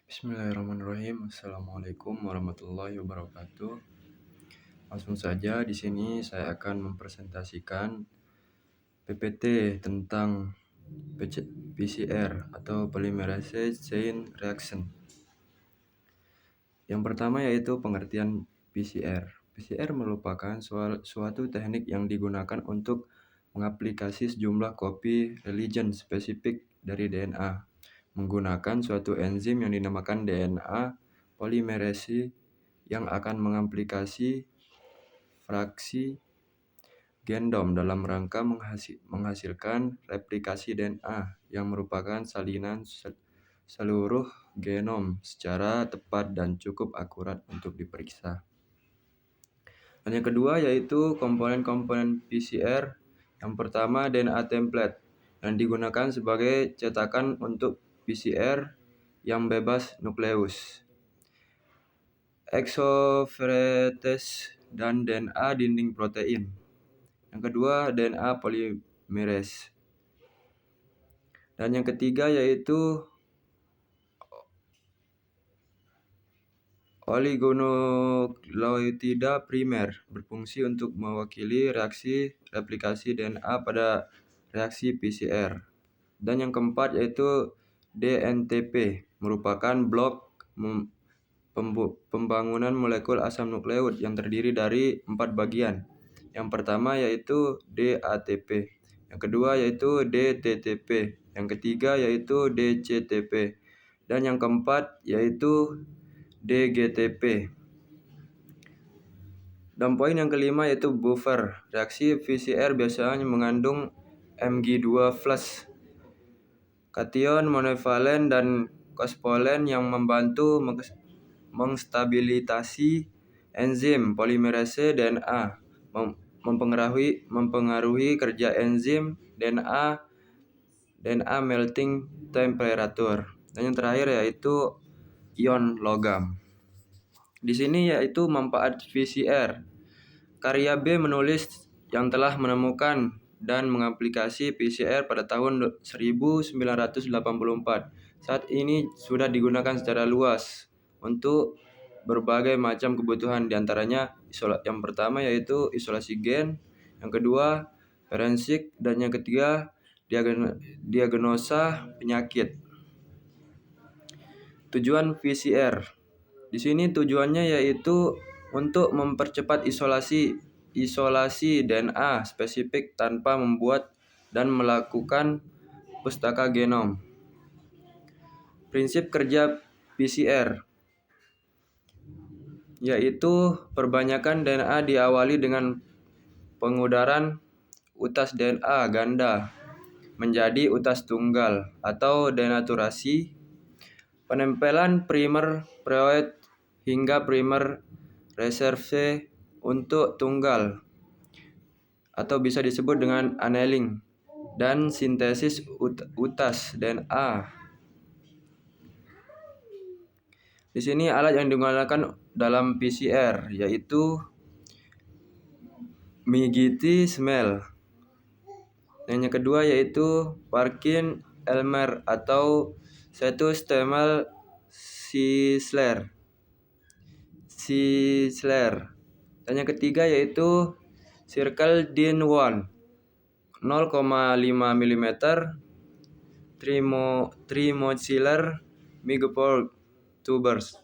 Bismillahirrahmanirrahim. Assalamualaikum warahmatullahi wabarakatuh. Langsung saja di sini saya akan mempresentasikan PPT tentang PCR atau Polymerase Chain Reaction. Yang pertama yaitu pengertian PCR. PCR merupakan suatu teknik yang digunakan untuk mengaplikasi sejumlah kopi region spesifik dari DNA menggunakan suatu enzim yang dinamakan DNA polymerase yang akan mengaplikasi fraksi genom dalam rangka menghasilkan replikasi DNA yang merupakan salinan seluruh genom secara tepat dan cukup akurat untuk diperiksa. Dan yang kedua yaitu komponen-komponen PCR. Yang pertama DNA template yang digunakan sebagai cetakan untuk PCR yang bebas nukleus, exopheretes, dan DNA dinding protein. Yang kedua DNA polymerase. Dan yang ketiga yaitu oligonukleotida primer berfungsi untuk mewakili reaksi replikasi DNA pada reaksi PCR. Dan yang keempat yaitu DNTP merupakan blok pembangunan molekul asam nukleut yang terdiri dari 4 bagian. Yang pertama yaitu DATP, yang kedua yaitu DTTP, yang ketiga yaitu DCTP, dan yang keempat yaitu DGTP. Dan poin yang kelima yaitu buffer. Reaksi PCR biasanya mengandung Mg2+, kation monovalen dan kospolen yang membantu menstabilitasi enzim polimerase DNA, mempengaruhi kerja enzim DNA melting temperature. Dan yang terakhir yaitu ion logam. Di sini yaitu manfaat PCR. Karya B menulis yang telah menemukan dan mengaplikasi PCR pada tahun 1984. Saat ini sudah digunakan secara luas untuk berbagai macam kebutuhan, diantaranya yang pertama yaitu isolasi gen, yang kedua forensik, dan yang ketiga diagnosa penyakit. Tujuan PCR. Di sini tujuannya yaitu untuk mempercepat isolasi DNA spesifik tanpa membuat dan melakukan pustaka genom. Prinsip kerja PCR yaitu perbanyakan DNA diawali dengan pengudaran utas DNA ganda menjadi utas tunggal atau denaturasi, penempelan primer preoid hingga primer reserve untuk tunggal atau bisa disebut dengan annealing, dan sintesis utas DNA. Di sini alat yang digunakan dalam PCR yaitu MIGT Smell. Dan yang kedua yaitu Parkin-Elmer atau Cetus Thermal Sisler. Dan yang ketiga yaitu Circle Din 1 0,5 mm Trimoxylar Micropore Tubers.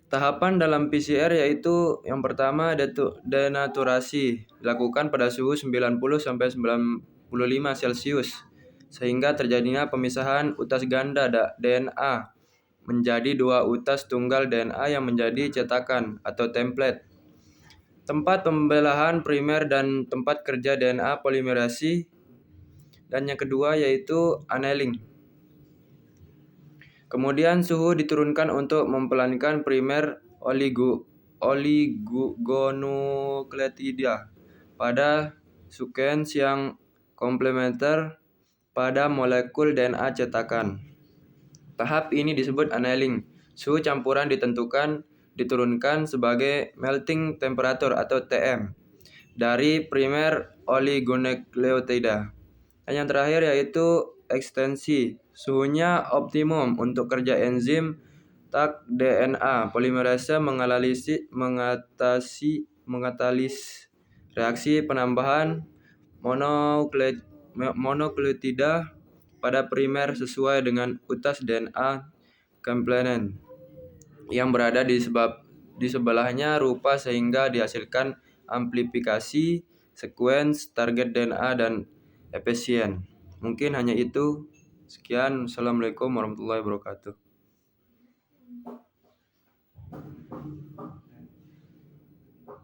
Tahapan dalam PCR yaitu yang pertama denaturasi dilakukan pada suhu 90-95 Celcius sehingga terjadinya pemisahan utas ganda DNA menjadi dua utas tunggal DNA yang menjadi cetakan atau template. Tempat pembelahan primer dan tempat kerja DNA polimerasi. Dan yang kedua yaitu annealing. Kemudian suhu diturunkan untuk mempelankan primer oligonukleotida pada sekuen yang komplementer pada molekul DNA cetakan. Tahap ini disebut annealing. Suhu campuran diturunkan sebagai melting temperature atau TM dari primer oligonukleotida. Dan yang terakhir yaitu ekstensi Suhunya optimum untuk kerja enzim Tag DNA polimerase mengatalis reaksi penambahan monokleotida pada primer sesuai dengan utas DNA komplenen yang berada di sebelahnya rupa sehingga dihasilkan amplifikasi sekuens target DNA dan efisien. Mungkin hanya itu. Sekian. Assalamualaikum warahmatullahi wabarakatuh.